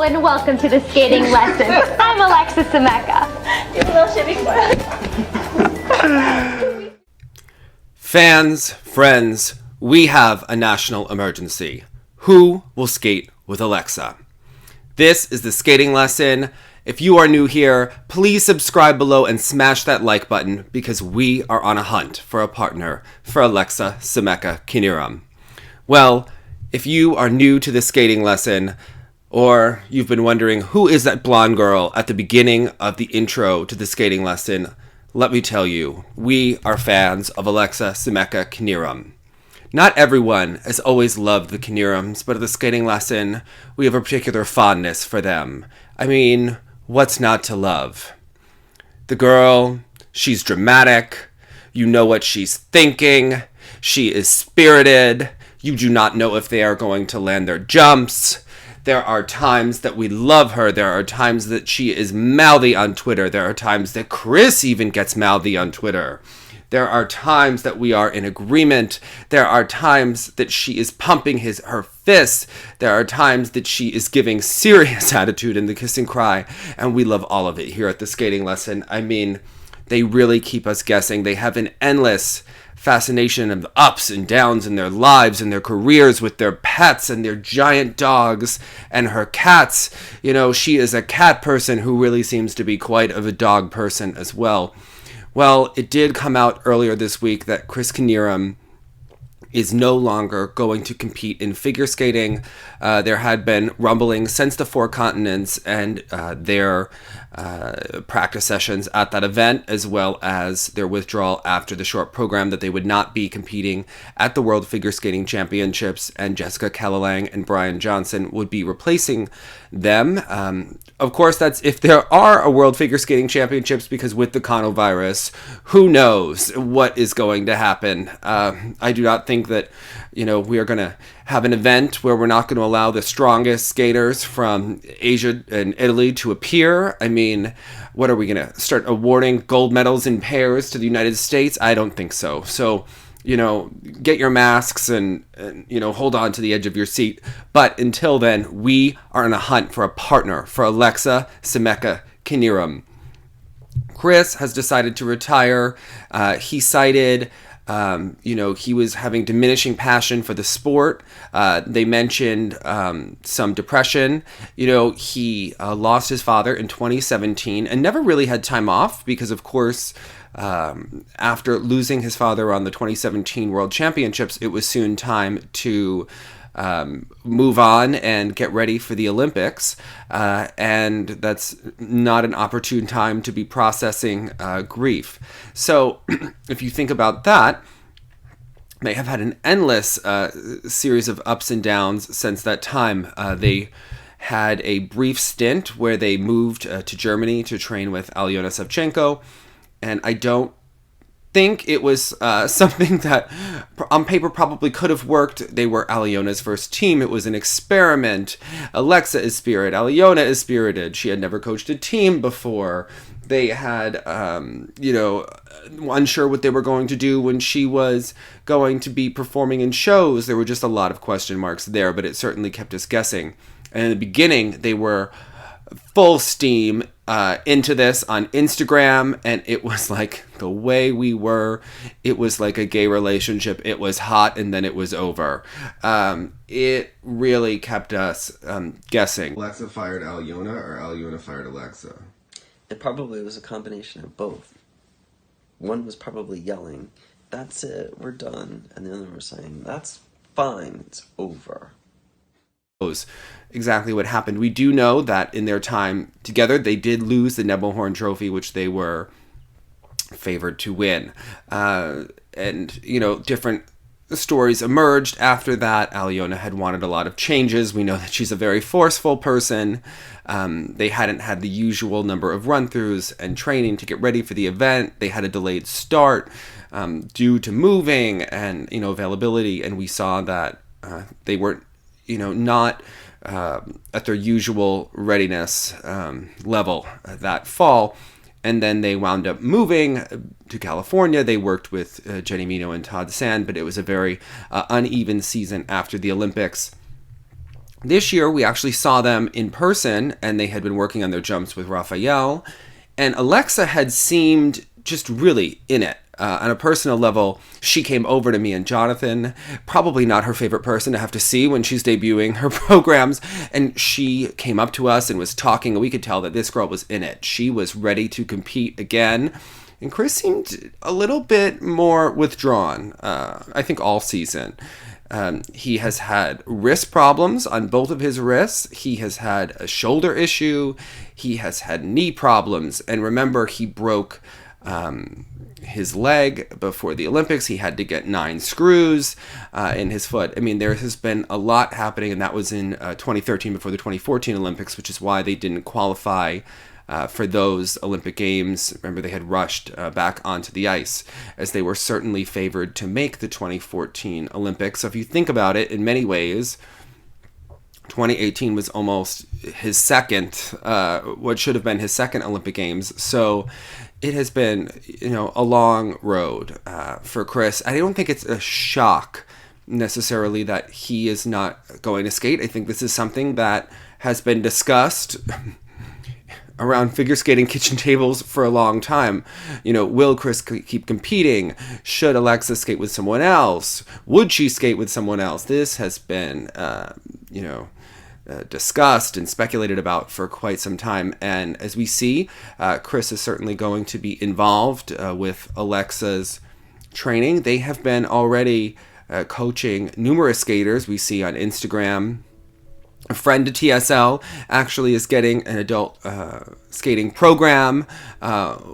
and welcome to the skating lesson. I'm Alexis Semeka. Fans, friends, we have a national emergency. Who will skate with Alexa? This is the skating lesson. If you are new here, please subscribe below and smash that like button because we are on a hunt for a partner for Alexa Semeka Knierim. Well, if you are new to the skating lesson, or you've been wondering who is that blonde girl at the beginning of the intro to the skating lesson, let me tell you, we are fans of Alexa Semeka Knierim. Not everyone has always loved the Knierims, but at the skating lesson, we have a particular fondness for them. I mean, what's not to love? The girl, she's dramatic, you know what she's thinking, she is spirited, you do not know if they are going to land their jumps. There are times that we love her. There are times that she is mouthy on Twitter. There are times that Chris even gets mouthy on Twitter. There are times that we are in agreement. There are times that she is pumping her fists. There are times that she is giving serious attitude in the kiss and cry. And we love all of it here at the skating lesson. I mean, they really keep us guessing. They have an endless fascination of the ups and downs in their lives and their careers with their pets and their giant dogs and her cats. You know, she is a cat person who really seems to be quite of a dog person as well. Well, it did come out earlier this week that Chris Knierim is no longer going to compete in figure skating. There had been rumblings since the Four Continents and their practice sessions at that event, as well as their withdrawal after the short program, that they would not be competing at the World Figure Skating Championships, and Jessica Kellelang and Brian Johnson would be replacing them. Of course, that's if there are a World Figure Skating Championships, because with the coronavirus, who knows what is going to happen. I do not think that, you know, we are going to have an event where we're not going to allow the strongest skaters from Asia and Italy to appear. I mean, what are we going to start awarding gold medals in pairs to the United States? I don't think so. So, you know, get your masks and you know, hold on to the edge of your seat. But until then, we are on a hunt for a partner for Alexa Semeka Knierim. Chris has decided to retire. He cited, you know, he was having diminishing passion for the sport. They mentioned some depression. You know, he lost his father in 2017 and never really had time off because, of course, after losing his father on the 2017 World Championships, it was soon time to move on and get ready for the Olympics. And that's not an opportune time to be processing grief. So if you think about that, they have had an endless series of ups and downs since that time. They had a brief stint where they moved to Germany to train with Alyona Savchenko. And I don't think it was something that on paper probably could have worked. They were Alyona's first team. It was an experiment. Alexa is spirited. Alyona is spirited. She had never coached a team before. They had, you know, unsure what they were going to do when she was going to be performing in shows. There were just a lot of question marks there, but it certainly kept us guessing. And in the beginning, they were full steam into this on Instagram, and it was like the way we were. It was like a gay relationship. It was hot and then it was over. It really kept us guessing. Alexa fired Alyona or Alyona fired Alexa? It probably was a combination of both. One was probably yelling, "That's it, we're done," and the other was saying, "That's fine, it's over." Exactly what happened. We do know that in their time together, they did lose the Nebelhorn Trophy, which they were favored to win. And, you know, different stories emerged after that. Alyona had wanted a lot of changes. We know that she's a very forceful person. They hadn't had the usual number of run-throughs and training to get ready for the event. They had a delayed start due to moving and, you know, availability. And we saw that they weren't, you know, not at their usual readiness level that fall. And then they wound up moving to California. They worked with Jenni, Meno, and Todd, but it was a very uneven season after the Olympics. This year, we actually saw them in person, and they had been working on their jumps with Raphael. And Alexa had seemed just really in it. On a personal level, she came over to me and Jonathan, probably not her favorite person to have to see when she's debuting her programs, and she came up to us and was talking, and we could tell that this girl was in it. She was ready to compete again, and Chris seemed a little bit more withdrawn, I think all season. He has had wrist problems on both of his wrists. He has had a shoulder issue. He has had knee problems. And remember, he broke his leg before the Olympics. He had to get 9 screws in his foot. I mean, there has been a lot happening, and that was in 2013 before the 2014 Olympics, which is why they didn't qualify for those Olympic Games. Remember, they had rushed back onto the ice, as they were certainly favored to make the 2014 Olympics. So if you think about it, in many ways, 2018 was almost his second, what should have been his second Olympic Games. So it has been, a long road for Chris. I don't think it's a shock necessarily that he is not going to skate. I think this is something that has been discussed around figure skating kitchen tables for a long time. Will Chris keep competing? Should Alexa skate with someone else? Would she skate with someone else? This has been, discussed and speculated about for quite some time. And as we see, Chris is certainly going to be involved with Alexa's training. They have been already coaching numerous skaters we see on Instagram. A friend to TSL actually is getting an adult skating program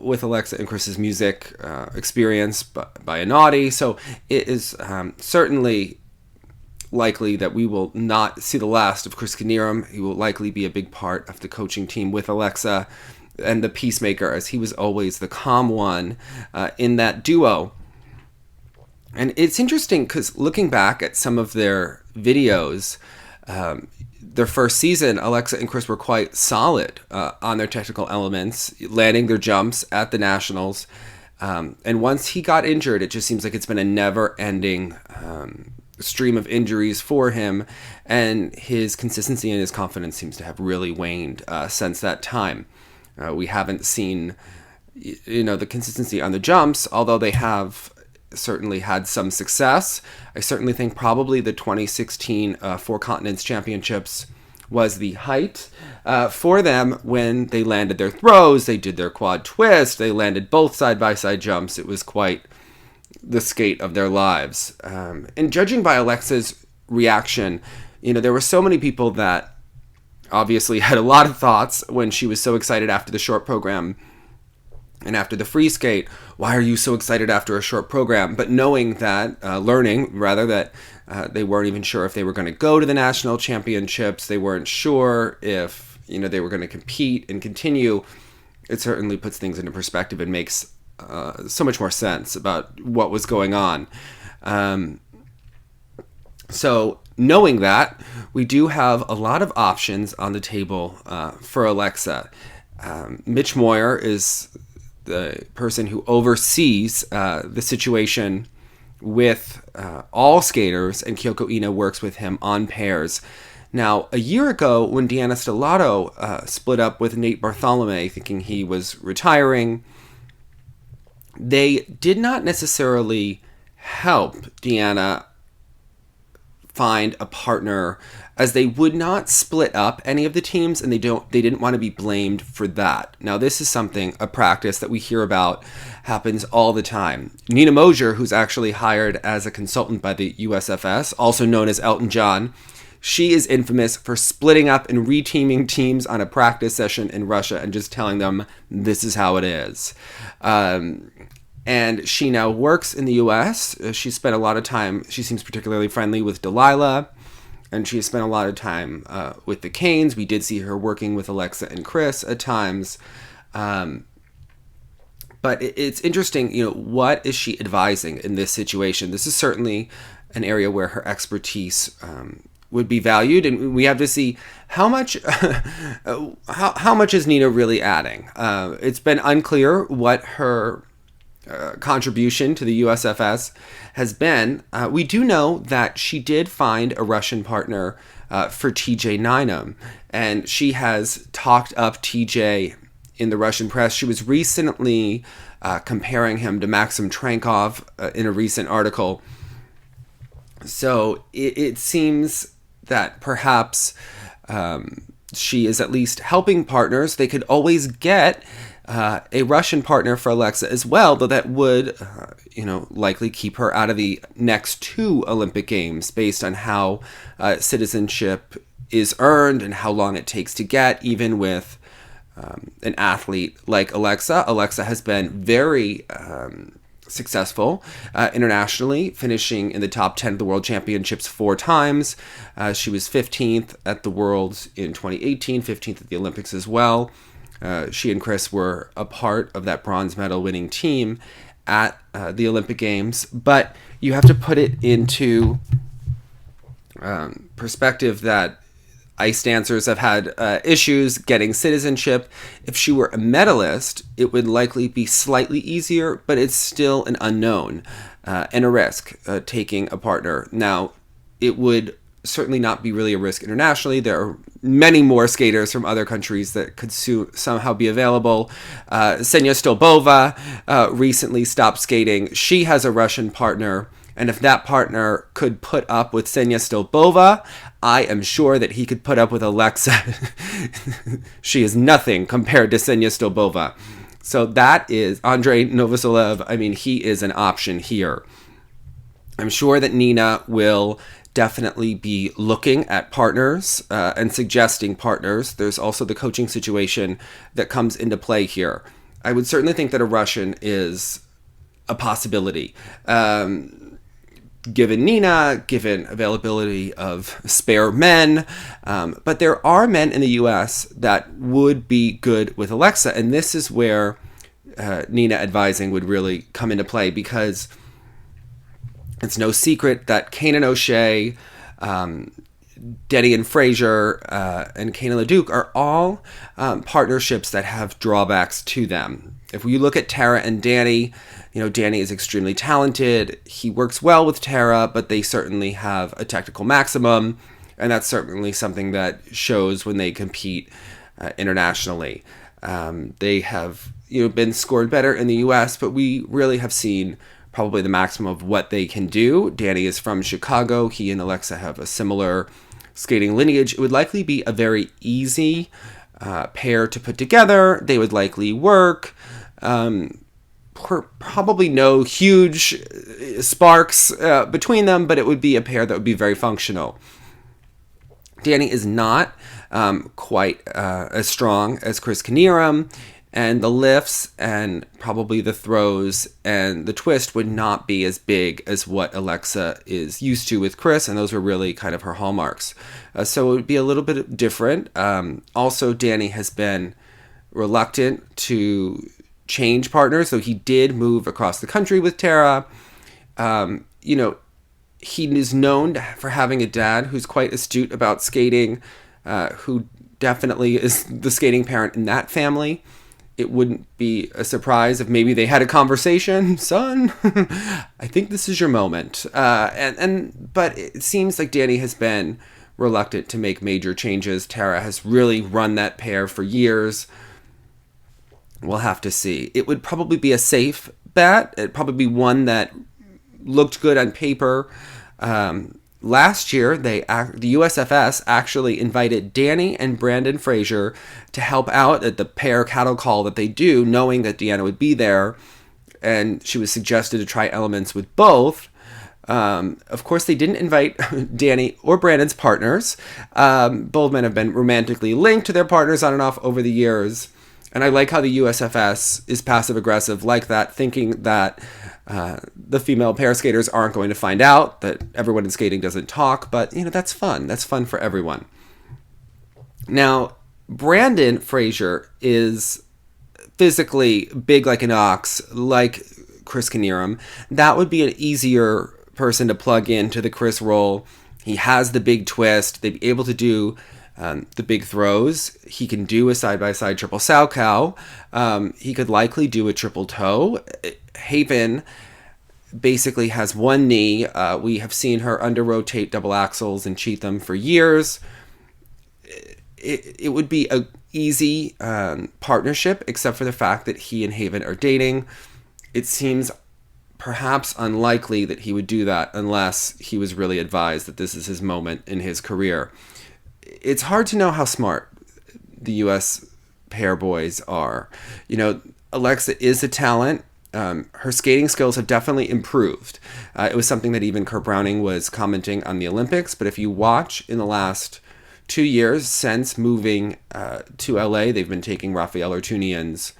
with Alexa and Chris's music experience by a naughty. So it is certainly likely that we will not see the last of Chris Knierim. He will likely be a big part of the coaching team with Alexa and the peacemaker, as he was always the calm one in that duo. And it's interesting because looking back at some of their videos, their first season, Alexa and Chris were quite solid on their technical elements, landing their jumps at the Nationals. And once he got injured, it just seems like it's been a never-ending stream of injuries for him, and his consistency and his confidence seems to have really waned since that time. We haven't seen, the consistency on the jumps, although they have certainly had some success. I certainly think probably the 2016 Four Continents Championships was the height for them when they landed their throws. They did their quad twist. They landed both side-by-side jumps. It was quite the skate of their lives. And judging by Alexa's reaction, there were so many people that obviously had a lot of thoughts when she was so excited after the short program and after the free skate. Why are you so excited after a short program? But knowing that, learning rather, that they weren't even sure if they were going to go to the national championships. They weren't sure if, they were going to compete and continue. It certainly puts things into perspective and makes so much more sense about what was going on. So knowing that, we do have a lot of options on the table for Alexa. Mitch Moyer is the person who oversees the situation with all skaters, and Kyoko Ina works with him on pairs. Now, a year ago, when Deanna Stellato split up with Nate Bartholomew, thinking he was retiring, they did not necessarily help Deanna find a partner, as they would not split up any of the teams, and they didn't want to be blamed for that. Now, this is a practice that we hear about happens all the time. Nina Mosier, who's actually hired as a consultant by the USFS, also known as Elton John, she is infamous for splitting up and reteaming teams on a practice session in Russia and just telling them this is how it is. And she now works in the U.S. She spent a lot of time, she seems particularly friendly with Delilah, and she spent a lot of time with the Canes. We did see her working with Alexa and Chris at times. But it's interesting, what is she advising in this situation? This is certainly an area where her expertise would be valued, and we have to see how much how much is Nina really adding. It's been unclear what her contribution to the USFS has been. We do know that she did find a Russian partner for TJ Knierim. And she has talked up TJ in the Russian press. She was recently comparing him to Maxim Trankov in a recent article. So it seems that perhaps she is at least helping partners. They could always get a Russian partner for Alexa as well, though that would, likely keep her out of the next 2 Olympic Games based on how citizenship is earned and how long it takes to get, even with an athlete like Alexa. Alexa has been very successful internationally, finishing in the top 10 of the World Championships 4 times. She was 15th at the Worlds in 2018, 15th at the Olympics as well. She and Chris were a part of that bronze medal winning team at the Olympic Games. But you have to put it into perspective that ice dancers have had issues getting citizenship. If she were a medalist, it would likely be slightly easier, but it's still an unknown and a risk taking a partner. Now, it would certainly not be really a risk internationally. There are many more skaters from other countries that could somehow be available. Ksenia Stolbova recently stopped skating. She has a Russian partner, and if that partner could put up with Ksenia Stolbova, I am sure that he could put up with Alexa. She is nothing compared to Ksenia Stolbova. So that is Andrei Novoselav. I mean, he is an option here. I'm sure that Nina will definitely be looking at partners and suggesting partners. There's also the coaching situation that comes into play here. I would certainly think that a Russian is a possibility. Given Nina, given availability of spare men. But there are men in the US that would be good with Alexa. And this is where Nina advising would really come into play, because it's no secret that Kanan O'Shea, Denny and Fraser, and Kanan LeDuc are all partnerships that have drawbacks to them. If we look at Tara and Danny, Danny is extremely talented. He works well with Tara, but they certainly have a technical maximum, and that's certainly something that shows when they compete internationally. They have been scored better in the U.S., but we really have seen probably the maximum of what they can do. Danny is from Chicago. He and Alexa have a similar skating lineage. It would likely be a very easy pair to put together. They would likely work. Probably no huge sparks between them, but it would be a pair that would be very functional. Danny is not quite as strong as Chris Knierim, and the lifts and probably the throws and the twist would not be as big as what Alexa is used to with Chris, and those were really kind of her hallmarks. So it would be a little bit different. Also, Danny has been reluctant to change partners, so he did move across the country with Tara. He is known for having a dad who's quite astute about skating, who definitely is the skating parent in that family. It wouldn't be a surprise if maybe they had a conversation. Son, I think this is your moment. But it seems like Danny has been reluctant to make major changes. Tara has really run that pair for years. We'll have to see. It would probably be a safe bet. It'd probably be one that looked good on paper. Last year, the USFS actually invited Danny and Brandon Fraser to help out at the pair cattle call that they do, knowing that Deanna would be there. And she was suggested to try elements with both. Of course, they didn't invite Danny or Brandon's partners. Both men have been romantically linked to their partners on and off over the years. And I like how the USFS is passive-aggressive like that, thinking that the female pair skaters aren't going to find out, that everyone in skating doesn't talk, but, that's fun. That's fun for everyone. Now, Brandon Fraser is physically big like an ox, like Chris Knierim. That would be an easier person to plug into the Chris role. He has the big twist. They'd be able to do the big throws. He can do a side-by-side triple salchow. He could likely do a triple toe. Haven, basically has one knee. We have seen her under-rotate double axels and cheat them for years. It would be a easy partnership, except for the fact that he and Haven are dating. It seems perhaps unlikely that he would do that unless he was really advised that this is his moment in his career. It's hard to know how smart the U.S. pair boys are. You know, Alexa is a talent. Her skating skills have definitely improved. It was something that even Kurt Browning was commenting on the Olympics. But if you watch in the last 2 years since moving to LA, they've been taking Rafael Artunian's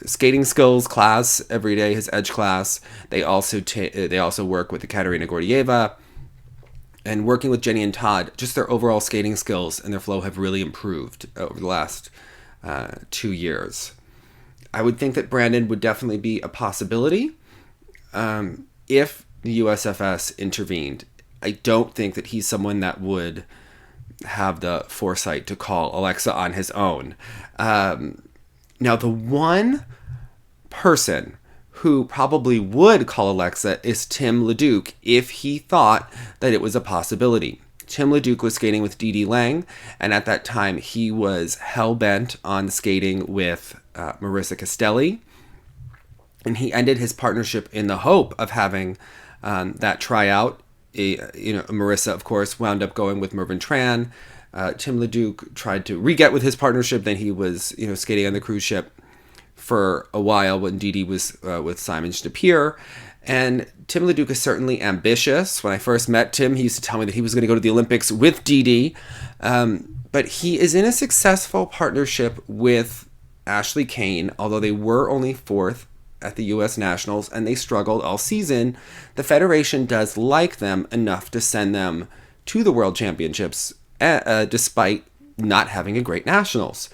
skating skills class every day, his edge class. They also work with Ekaterina Gordieva, and working with Jenni and Todd. Just their overall skating skills and their flow have really improved over the last 2 years. I would think that Brandon would definitely be a possibility if the USFS intervened. I don't think that he's someone that would have the foresight to call Alexa on his own. Now, the one person who probably would call Alexa is Tim LeDuc if he thought that it was a possibility. Tim LeDuc was skating with Dee Dee Lang, and at that time he was hell-bent on skating with Marissa Castelli, and he ended his partnership in the hope of having that tryout. Marissa, of course, wound up going with Mervyn Tran. Tim LeDuc tried to re-get with his partnership. Then he was, skating on the cruise ship for a while when Dee Dee was with Simon Schnapier. And Tim LeDuc is certainly ambitious. When I first met Tim, he used to tell me that he was going to go to the Olympics with Dee Dee. But he is in a successful partnership with Ashley Kane, although they were only fourth at the U.S. Nationals and they struggled all season. The Federation does like them enough to send them to the World Championships despite not having a great Nationals.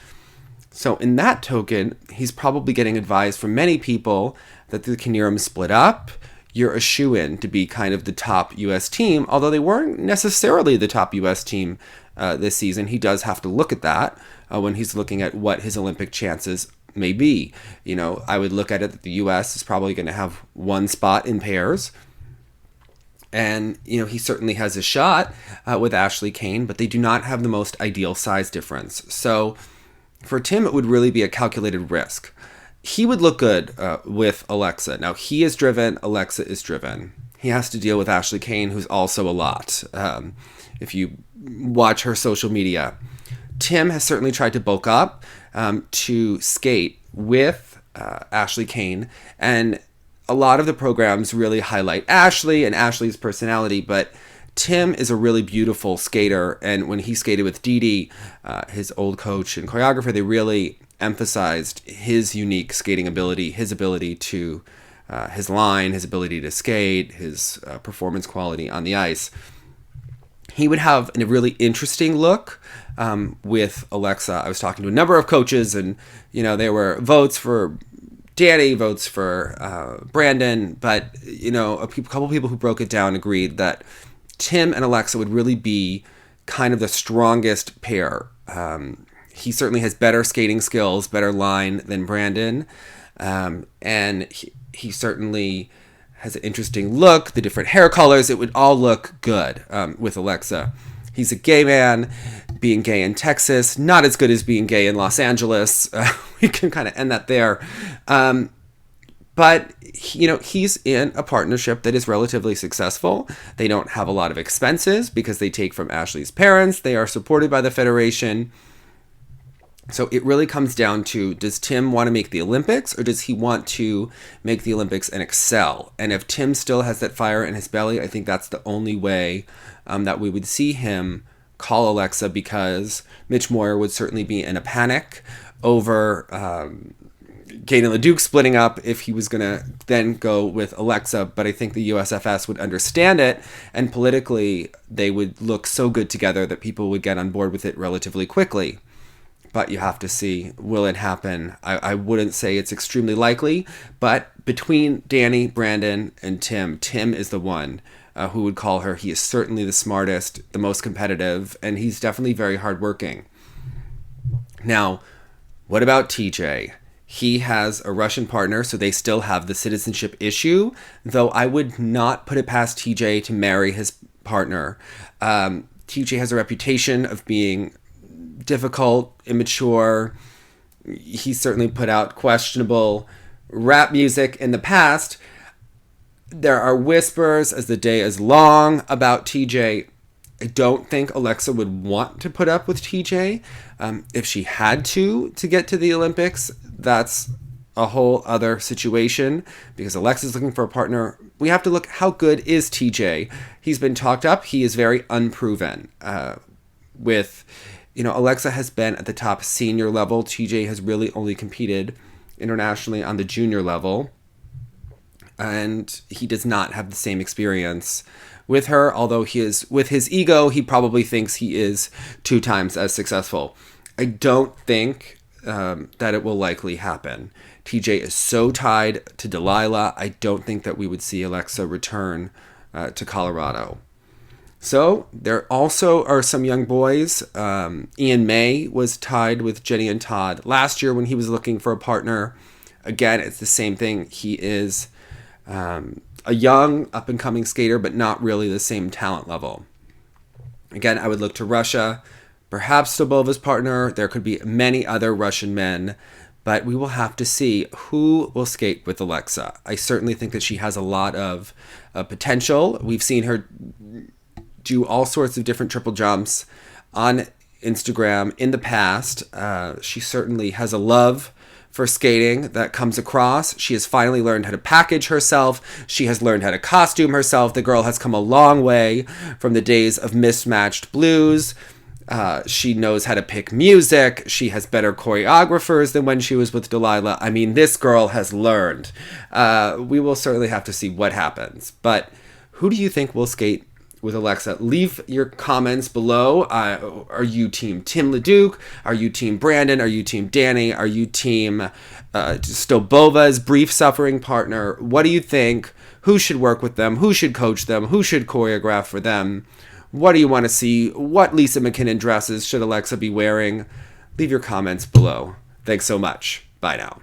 So in that token, he's probably getting advice from many people that the Knierim split up. You're a shoo-in to be kind of the top U.S. team, although they weren't necessarily the top U.S. team this season. He does have to look at that when he's looking at what his Olympic chances may be. I would look at it that the U.S. is probably going to have one spot in pairs. And, he certainly has a shot with Ashley Kane, but they do not have the most ideal size difference. So for Tim, it would really be a calculated risk. He would look good with Alexa. Now, he is driven. Alexa is driven. He has to deal with Ashley Kane, who's also a lot. If you watch her social media, Tim has certainly tried to bulk up to skate with Ashley Kane. And a lot of the programs really highlight Ashley and Ashley's personality, but Tim is a really beautiful skater. And when he skated with Dee Dee, his old coach and choreographer, they really emphasized his unique skating ability, his ability to, his line, his ability to skate, his performance quality on the ice. He would have a really interesting look with Alexa. I was talking to a number of coaches, and there were votes for Danny, votes for Brandon, but a couple people who broke it down agreed that Tim and Alexa would really be kind of the strongest pair. He certainly has better skating skills, better line than Brandon, and he certainly has an interesting look, the different hair colors. It would all look good with Alexa. He's a gay man. Being gay in Texas, not as good as being gay in Los Angeles. We can kind of end that there. But, he's in a partnership that is relatively successful. They don't have a lot of expenses because they take from Ashley's parents. They are supported by the Federation. So it really comes down to, does Tim want to make the Olympics, or does he want to make the Olympics and excel? And if Tim still has that fire in his belly, I think that's the only way that we would see him call Alexa, because Mitch Moyer would certainly be in a panic over Kane and LeDuc splitting up if he was going to then go with Alexa. But I think the USFS would understand it, and politically they would look so good together that people would get on board with it relatively quickly. But you have to see, will it happen? I wouldn't say it's extremely likely, but between Danny, Brandon, and Tim is the one who would call her. He is certainly the smartest, the most competitive, and he's definitely very hardworking. Now, what about TJ? He has a Russian partner, so they still have the citizenship issue, though I would not put it past TJ to marry his partner. TJ has a reputation of being difficult, immature. He's certainly put out questionable rap music in the past. There are whispers as the day is long about TJ. I don't think Alexa would want to put up with TJ. If she had to get to the Olympics, that's a whole other situation because Alexa's looking for a partner. We have to look, how good is TJ? He's been talked up. He is very unproven. Alexa has been at the top senior level. TJ has really only competed internationally on the junior level. And he does not have the same experience with her, although with his ego, he probably thinks he is 2 times as successful. I don't think that it will likely happen. TJ is so tied to Delilah, I don't think that we would see Alexa return to Colorado. So there also are some young boys. Ian May was tied with Jenni and Todd last year when he was looking for a partner. Again, it's the same thing. He is a young, up-and-coming skater, but not really the same talent level. Again, I would look to Russia, perhaps Stobova's partner. There could be many other Russian men, but we will have to see who will skate with Alexa. I certainly think that she has a lot of potential. We've seen her do all sorts of different triple jumps on Instagram in the past. She certainly has a love for skating that comes across. She has finally learned how to package herself. She has learned how to costume herself. The girl has come a long way from the days of mismatched blues. She knows how to pick music. She has better choreographers than when she was with Delilah. I mean, this girl has learned. We will certainly have to see what happens. But who do you think will skate with Alexa? Leave your comments below. Are you team Tim LeDuc? Are you team Brandon? Are you team Danny? Are you team Stobova's brief suffering partner? What do you think? Who should work with them? Who should coach them? Who should choreograph for them? What do you want to see? What Lisa McKinnon dresses should Alexa be wearing? Leave your comments below. Thanks so much. Bye now.